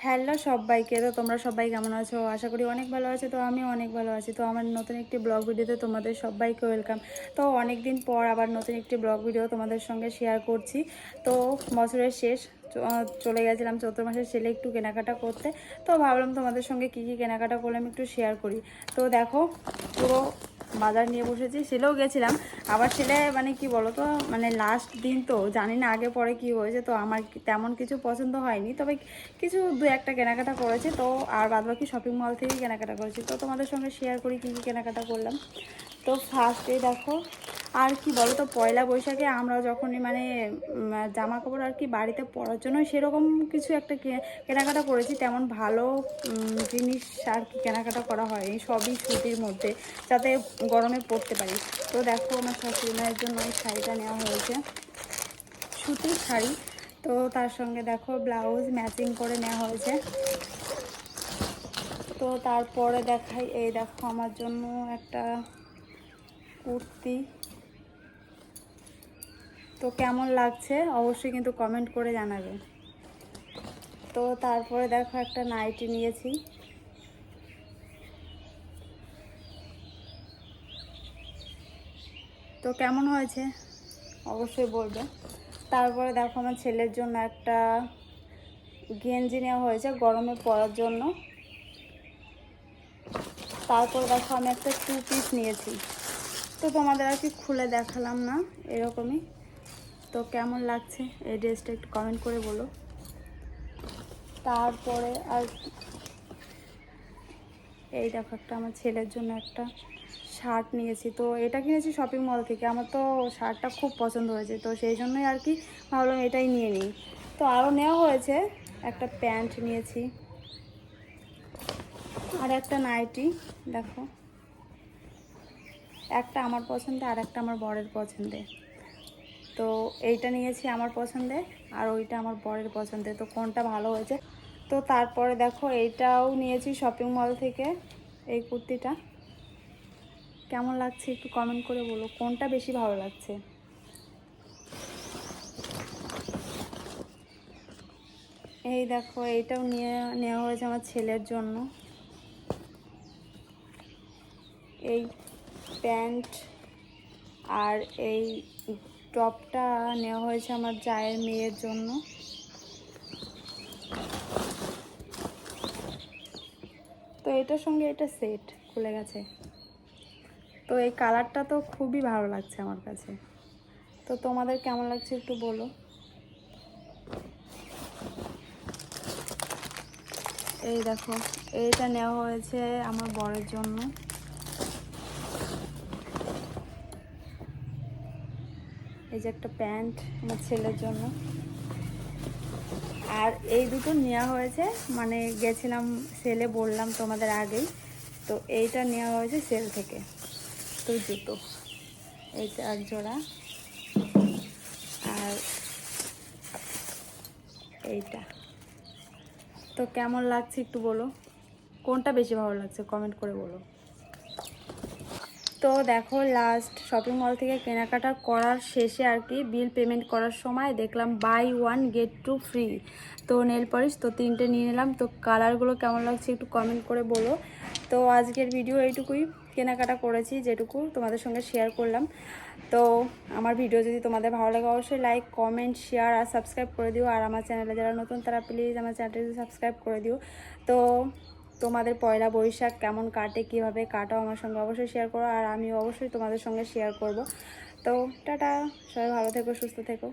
Hello সবাইকে, তো তোমরা সবাই কেমন আছো? আশা করি অনেক ভালো আছো। তো আমিও অনেক ভালো আছি। তো আমার নতুন একটি ব্লগ ভিডিওতে তোমাদের সবাইকে ওয়েলকাম। তো অনেক দিন পর আবার নতুন একটি ব্লগ ভিডিও তোমাদের সঙ্গে শেয়ার করছি। তো বছরের শেষ চলে গেছিলাম চৈত্র মাসের সেলে একটু কেনাকাটা করতে। তো ভাবলাম তোমাদের সঙ্গে কী কী কেনাকাটা করলাম একটু শেয়ার করি। তো দেখো, পুরো বাজার নিয়ে বসেছি, সেলেও গেছিলাম। আবার সেলে মানে কি বলো তো, মানে লাস্ট দিন তো জানি না আগে পরে কি হয়েছে, তো আমার তেমন কিছু পছন্দ হয়নি, তবে কিছু দু একটা কেনাকাটা করেছি। তো আর বাদবাকি শপিং মল থেকেই কেনাকাটা করেছি। তো তোমাদের সঙ্গে শেয়ার করি কী কী কেনাকাটা করলাম। তো ফার্স্টে দেখো, আর কি বলো তো, পয়লা বৈশাখে আমরা যখনই মানে জামা কাপড় আর কি বাড়িতে পরার জন্য সেরকম কিছু একটা কেনাকাটা করেছি, তেমন ভালো জিনিস আর কি কেনাকাটা করা হয়নি, সবই সুতির মধ্যে, যাতে গরমে পরতে পারি। তো দেখো, আমার শাশুড়ি মায়ের জন্য এই শাড়িটা নেওয়া হয়েছে, সুতির শাড়ি। তো তার সঙ্গে দেখো ব্লাউজ ম্যাচিং করে নেওয়া হয়েছে। তো তারপরে দেখাই, এই দেখো আমার জন্য একটা কুর্তি। তো কেমন লাগছে অবশ্যই কিন্তু কমেন্ট করে জানাবে। তো তারপরে দেখো একটা নাইটি নিয়েছি। তো কেমন হয়েছে অবশ্যই বলবে। তারপরে দেখো আমার ছেলের জন্য একটা গেঞ্জি নেওয়া হয়েছে গরমে পরার জন্য। তারপর দেখো আমি একটা 2 পিস নিয়েছি। তো তোমাদের আর কি খুলে দেখালাম না, এরকমই। তো কেমন লাগছে এই ড্রেসটা একটু কমেন্ট করে বলো। তারপরে আর এই দেখো একটা আমার ছেলের জন্য একটা শার্ট নিয়েছি। তো এটা কিনেছি শপিং মল থেকে, আমার তো শার্টটা খুব পছন্দ হয়েছে, তো সেই জন্যই আর কি ভাবলাম এটাই নিয়ে নিই। তো আরও নেওয়া হয়েছে, একটা প্যান্ট নিয়েছি আর একটা নাইটি। দেখো, একটা আমার পছন্দে আর একটা আমার বরের পছন্দে। তো এইটা নিয়েছি আমার পছন্দে, আর ওইটা আমার বরের পছন্দে। তো কোনটা ভালো হয়েছে। তো তারপরে দেখো এইটাও নিয়েছি শপিং মল থেকে, এই কুর্তিটা কেমন লাগছে একটু কমেন্ট করে বলো, কোনটা বেশি ভালো লাগছে। এই দেখো এইটাও নেওয়া হয়েছে আমার ছেলের জন্য, এই প্যান্ট আর এই টপটা নেওয়া হয়েছে আমার জায়ের মেয়ের জন্য। তো এটার সঙ্গে এটা সেট খুলে গেছে। তো এই কালারটা তো খুবই ভালো লাগছে আমার কাছে। তো তোমাদের কেমন লাগছে একটু বলো। এই দেখো, এইটা নেওয়া হয়েছে আমার বরের জন্য। এই যে একটা প্যান্ট আমার ছেলের জন্য। আর এই দুটো নেওয়া হয়েছে, মানে গেছিলাম সেলে, বললাম তোমাদের আগেই। তো এইটা নেওয়া হয়েছে সেল থেকে। তো জুতো এইটা এক জোড়া, আর এইটা। তো কেমন লাগছে একটু বলো, কোনটা বেশি ভালো লাগছে কমেন্ট করে বলো। তো দেখো, লাস্ট শপিং মল থেকে কেনাকাটা করার শেষে আর কি বিল পেমেন্ট করার সময় দেখলাম বাই 1 গেট 2 ফ্রি। তো নেল পলিশ তো 3টে নিয়ে নিলাম। তো কালারগুলো কেমন লাগছে একটু কমেন্ট করে বলো। তো আজকের ভিডিও এইটুকুই, কেনাকাটা করেছি যেটুকু তোমাদের সঙ্গে শেয়ার করলাম। তো আমার ভিডিও যদি তোমাদের ভালো লাগে অবশ্যই লাইক কমেন্ট শেয়ার আর সাবস্ক্রাইব করে দিও। আর আমার চ্যানেলে যারা নতুন তারা প্লিজ আমার চ্যানেলটি সাবস্ক্রাইব করে দিও। তো তোমাদের পয়লা বৈশাখ কেমন কাটে, কীভাবে কাটাও আমার সঙ্গে অবশ্যই শেয়ার করো, আর আমিও অবশ্যই তোমাদের সঙ্গে শেয়ার করব। তো টাটা, সবাই ভালো থেকো, সুস্থ থেকো।